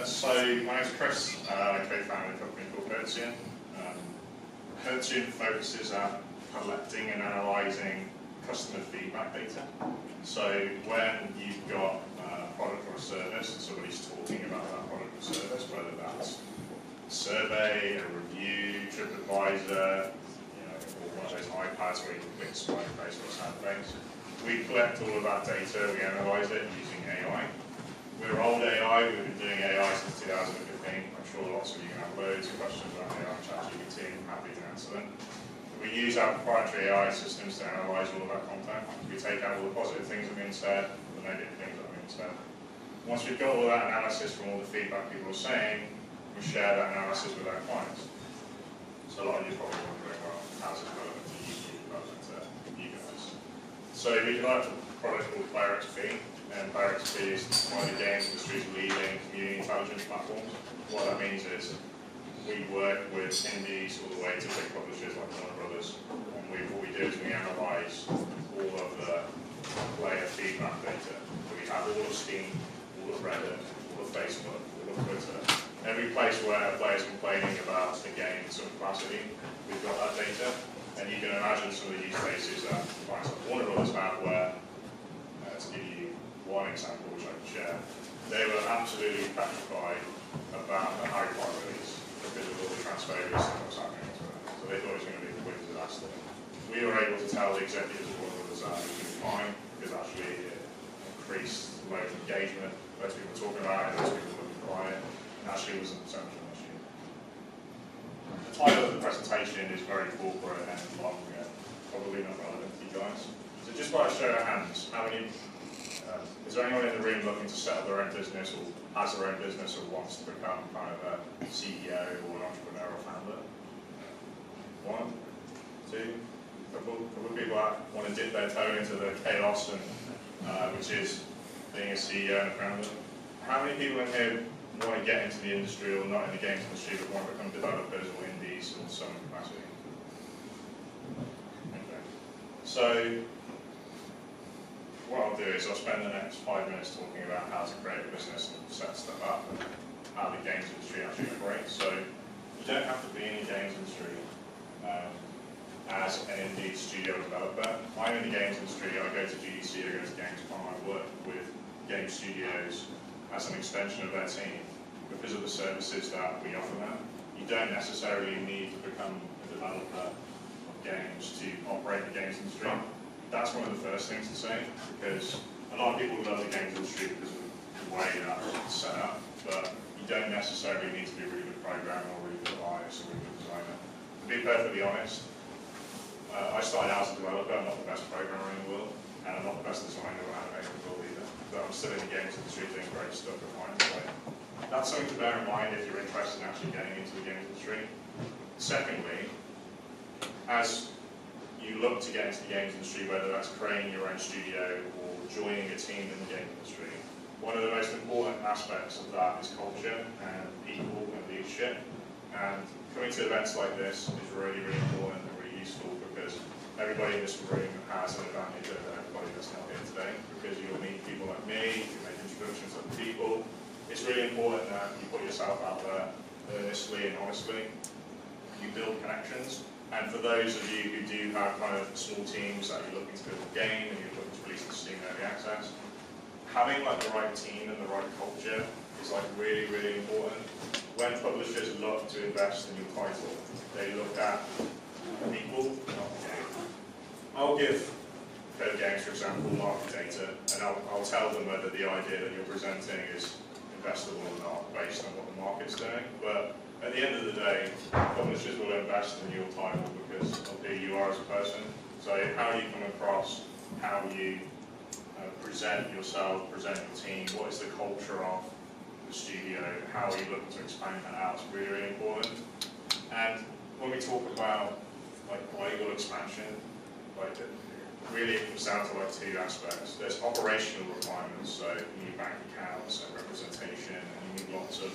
So my name's Chris. I co-founded a company called Hertzian. Hertzian focuses on collecting and analysing customer feedback data. So when you've got a product or a service and somebody's talking about that product or service, whether that's a survey, a review, TripAdvisor, or one of those iPads where you can click smiley face or sad face, we collect all of that data, we analyse it using AI. We're old AI, we've been doing AI since 2015. I'm sure lots of you have loads of questions about AI and ChatGPT, and I'm happy to answer them. We use our proprietary AI systems to analyse all of that content. We take out all the positive things that are being said, the negative things that are being said. Once we've got all that analysis from all the feedback people are saying, we share that analysis with our clients. So a lot of you are probably wondering, well, how's it relevant to Ukie, relevant to you guys? So we developed a product called PlayerXP, and PlayerXP is one of the games industry's leading community intelligence platforms. What that means is we work with indies all the way to big publishers like Warner Brothers, and what we do is we analyse all of the player feedback data. So we have all of Steam, all of Reddit, all of Facebook, all of Twitter. Every place where a player is complaining about the game in some capacity, we've got that data, and you can imagine some of the use cases that clients like Warner Brothers have where, to give you one example which I can share, they were absolutely petrified about the high part release because of all the transphobia stuff that was happening on Twitter. So they thought it was going to be a complete disaster. We were able to tell the executives of Warner Brothers that it was going to be fine because actually it increased the level of engagement, loads of people were talking about it, loads of people were quiet, and actually it wasn't so much of an issue. The title of the presentation is very corporate and long, probably not relevant to you guys. So just by a show of hands, how many is there anyone in the room looking to set up their own business or has their own business or wants to become kind of a CEO or an entrepreneur or founder? One, two, couple of people that want to dip their toe into the chaos and which is being a CEO and a founder. How many people in here want to get into the industry or not in the games industry but want to become developers or indies in some capacity? Okay. So what I'll do is I'll spend the next 5 minutes talking about how to create a business and set stuff up and how the games industry actually operates. So you don't have to be in the games industry as an indie studio developer. I'm in the games industry, I go to GDC, I go to Gamescom, I work with game studios as an extension of their team because of the services that we offer them. You don't necessarily need to become a developer of games to operate the games industry. That's one of the first things to say, because a lot of people love the games industry because of the way that it's set up, but you don't necessarily need to be a really good programmer or really good artist or really good designer. To be perfectly honest, I started out as a developer. I'm not the best programmer in the world, and I'm not the best designer or animator in the world either, but I'm still in the games industry doing great stuff at clients. So that's something to bear in mind if you're interested in actually getting into the games industry. Secondly, as you look to get into the games industry, whether that's creating your own studio or joining a team in the game industry, one of the most important aspects of that is culture and people and leadership. And coming to events like this is really, really important and really useful because everybody in this room has an advantage over everybody that's not here today, because you'll meet people like me, you make introductions to other people. It's really important that you put yourself out there earnestly and honestly. You build connections. And for those of you who do have kind of small teams that you're looking to build a game and you're looking to release it to Steam Early Access, having like the right team and the right culture is like really, really important. When publishers look to invest in your title, they look at people, not the game. I'll give Code Games, for example, market data, and I'll tell them whether the idea that you're presenting is investable or not based on what the market's doing. But at the end of the day, publishers will invest in your title because of who you are as a person. So how you come across, how you present yourself, present your team, what is the culture of the studio, how are you looking to expand that out is really, really important. And when we talk about like global expansion, like really it comes down to like two aspects. There's operational requirements, so you need bank accounts and representation, and you need lots of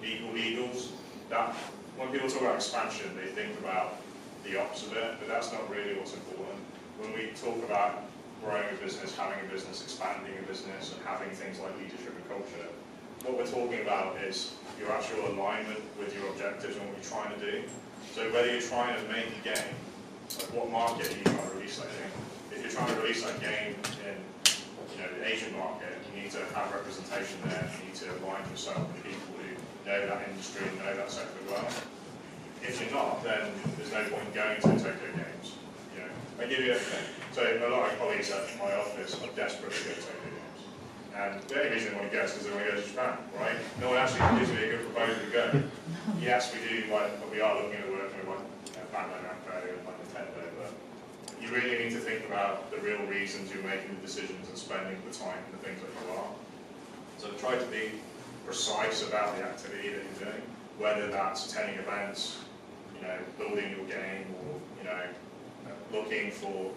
legals. That when people talk about expansion, they think about the opposite of it, but that's not really what's important. When we talk about growing a business, having a business, expanding a business, and having things like leadership and culture, what we're talking about is your actual alignment with your objectives and what you're trying to do. So whether you're trying to make a game, like what market are you trying to release that game? If you're trying to release that game in the Asian market, you need to have representation there. You need to align yourself with people who know that industry and know that sector well. If you're not, then there's no point in going to Tokyo Games. I give you so a lot of colleagues at my office are desperate to go to Tokyo Games. And the only reason they want to go is because they want to go to Japan, right? No one actually gives me a good proposal to go. Yes, we do, we are looking at working with Bandai Namco and Nintendo, but you really need to think about the real reasons you're making the decisions and spending the time and the things that you are. So try to be precise about the activity that you're doing, whether that's attending events, building your game, or looking for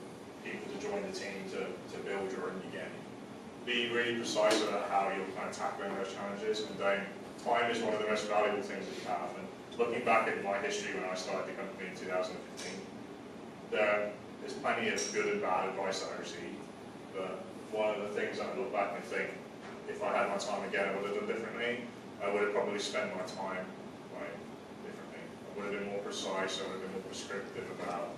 people to join the team to build your own game. Be really precise about how you're kind of tackling those challenges, and time is one of the most valuable things that you have. And looking back at my history when I started the company in 2015, there's plenty of good and bad advice that I received, but one of the things that I look back and think, if I had my time again, I would have done differently. I would have probably spent my time differently. I would have been more precise, I would have been more prescriptive about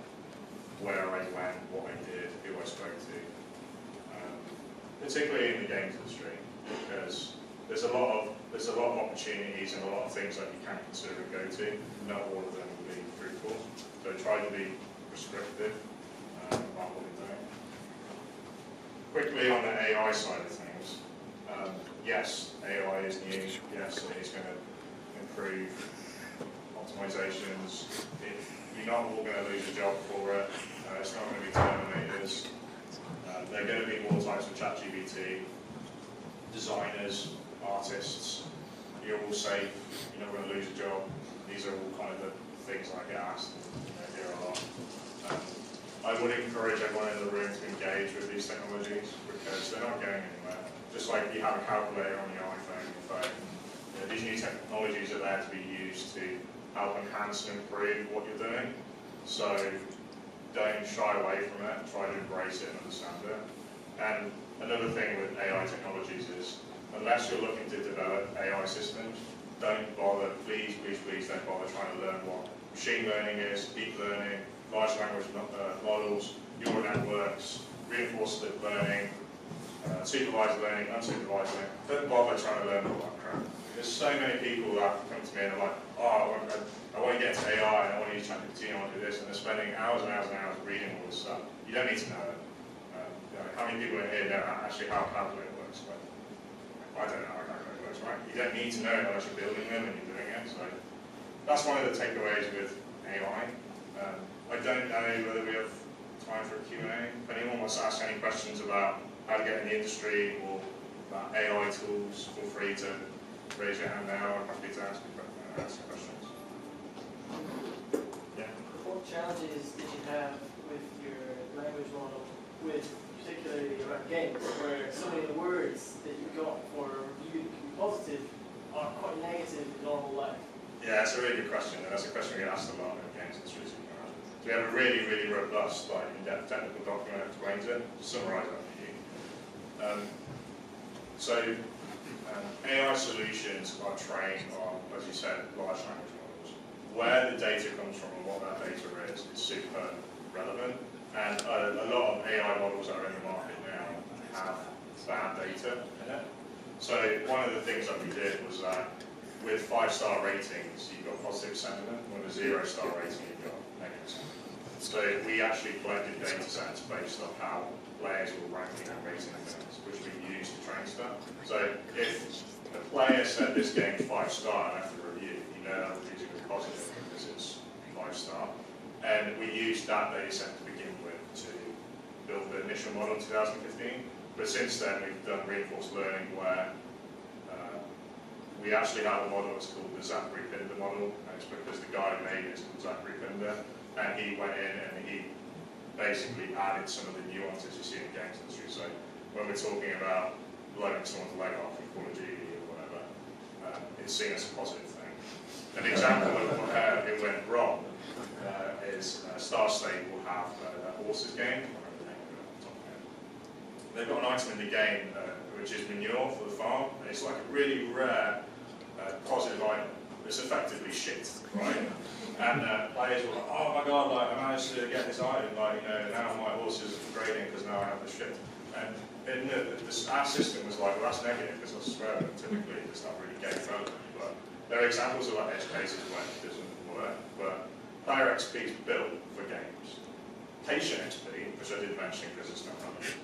where I went, what I did, who I spoke to, particularly in the games industry, because there's a lot of opportunities and a lot of things that you can consider and go to. Not all of them will be fruitful, so try to be prescriptive about what you're doing. Quickly on the AI side of things, yes, AI is new. Yes, it is going to improve optimizations. You're not all going to lose a job for it. It's not going to be terminators. There are going to be more types of ChatGPT. Designers, artists, you're all safe. You're not going to lose a job. These are all kind of the things I get asked here a lot. I would encourage everyone in the room to engage with these technologies because they're not going anywhere. Just like you have a calculator on your iPhone, your phone. These new technologies are there to be used to help enhance and improve what you're doing. So don't shy away from it, try to embrace it and understand it. And another thing with AI technologies is, unless you're looking to develop AI systems, don't bother, please don't bother trying to learn what machine learning is, deep learning, large language models, neural networks, reinforcement learning, supervised learning, unsupervised learning. Don't bother trying to learn all that crap. There's so many people that come to me and are like, oh, I want to get into AI and I want to use ChatGPT and I want to do this, and they're spending hours and hours and hours reading all this stuff. You don't need to know it. How many people in here know actually how a calculator works? But I don't know how a calculator works, right? You don't need to know it unless you're building them and you're doing it. So that's one of the takeaways with AI. I don't know whether we have time for a Q&A. If anyone wants to ask any questions about how to get in the industry or about AI tools, feel free to raise your hand now. I'm happy to ask questions. Yeah. What challenges did you have with your language model, with particularly around games, where so many of the words that you got for review that can be positive are quite negative in normal life? Yeah, that's a really good question, and that's a question we get asked a lot in the games industry. So we have a really, really robust, in-depth technical document that explains it. To summarise that for you. AI solutions are trained on, as you said, large language models. Where the data comes from and what that data is super relevant. And a lot of AI models that are in the market now have bad data in it. So one of the things that we did was that with 5-star ratings, you've got positive sentiment. With a 0-star rating, you've got negative sentiment. So we actually collected data sets based on how players were ranking and rating things, which we used to train stuff. So if a player said this game's 5-star after a review, you know that review was positive because it's 5-star. And we used that data set to begin with to build the initial model in 2015. But since then, we've done reinforced learning where we actually have a model that's called the Zachary Pinder model, and it's because the guy who made it is called Zachary Pinder, and he went in and he basically added some of the nuances you see in the games industry. So when we're talking about blowing someone's leg off in Call of Duty or whatever, it's seen as a positive thing. An example of where it went wrong is Star State will have a horses game. They've got an item in the game which is manure for the farm. And it's like a really rare positive item. It's effectively shit, right? And players were like, oh my god, like, I managed to get this item, like, you know, now my horses are grading because now I have the shit. And our system was like, well, that's negative because I swear that typically it's not really game relevant. But there are examples of like edge cases where it doesn't work. But player XP is built for games. Patient XP, which I did mention because it's not relevant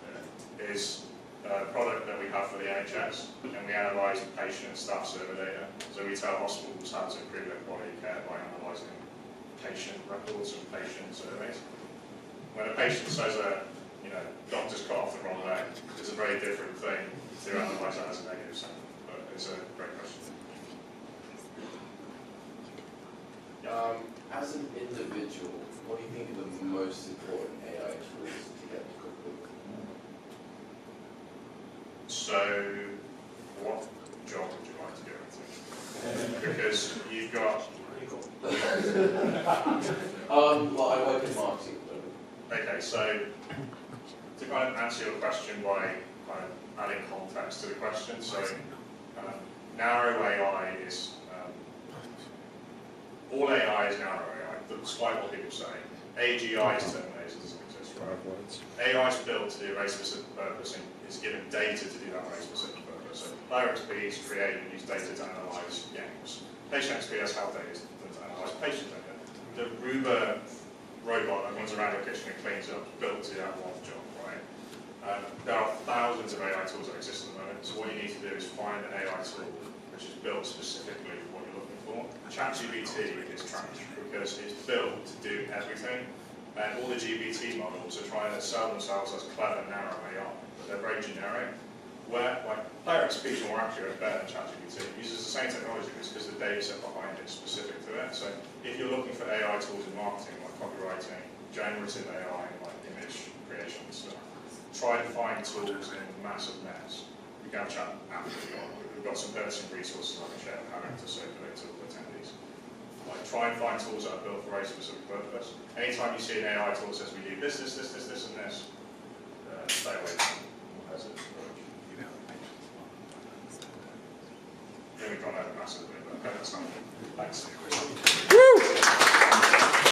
there, is a product that we have for the NHS, and we analyse patient and staff survey data. So we tell hospitals how to improve their quality of care by analysing patient records and patient surveys. When a patient says doctor's cut off the wrong leg, it's a very different thing to analyse that as a negative sign. But it's a great question. As an individual, what do you think are the most important AI tools to get to cookbook? So, what job would you like to go into? Because you've got... Well, I work in marketing. Okay, so to kind of answer your question by kind of adding context to the question, so narrow AI is... all AI is narrow AI, despite what people say. AGI is terminated, doesn't exist, right? AI is built to do a very specific purpose and is given data to do that very specific purpose. So player XP is created and use data to analyse games. Patient XP has how data to analyse patient data. The Roomba robot that runs around your kitchen and cleans up is built to do that one job, right? There are thousands of AI tools that exist at the moment, so what you need to do is find an AI tool which is built specifically for what you're looking for. ChatGPT is trash because it's built to do everything, and all the GPT models are trying to sell themselves as clever, narrow AI, but they're very generic. Where player XP is more accurate and better than ChatGPT. It uses the same technology because the data set behind it is specific to it. So if you're looking for AI tools in marketing, like copywriting, generative AI, and like image creation and stuff, try to find tools in massive nets. We can have a chat after we've got some Hertzian resources I can share with Harry to circulate to attendees. Like, try and find tools that are built for a specific purpose. Anytime you see an AI tool that says we do this, and this, stay away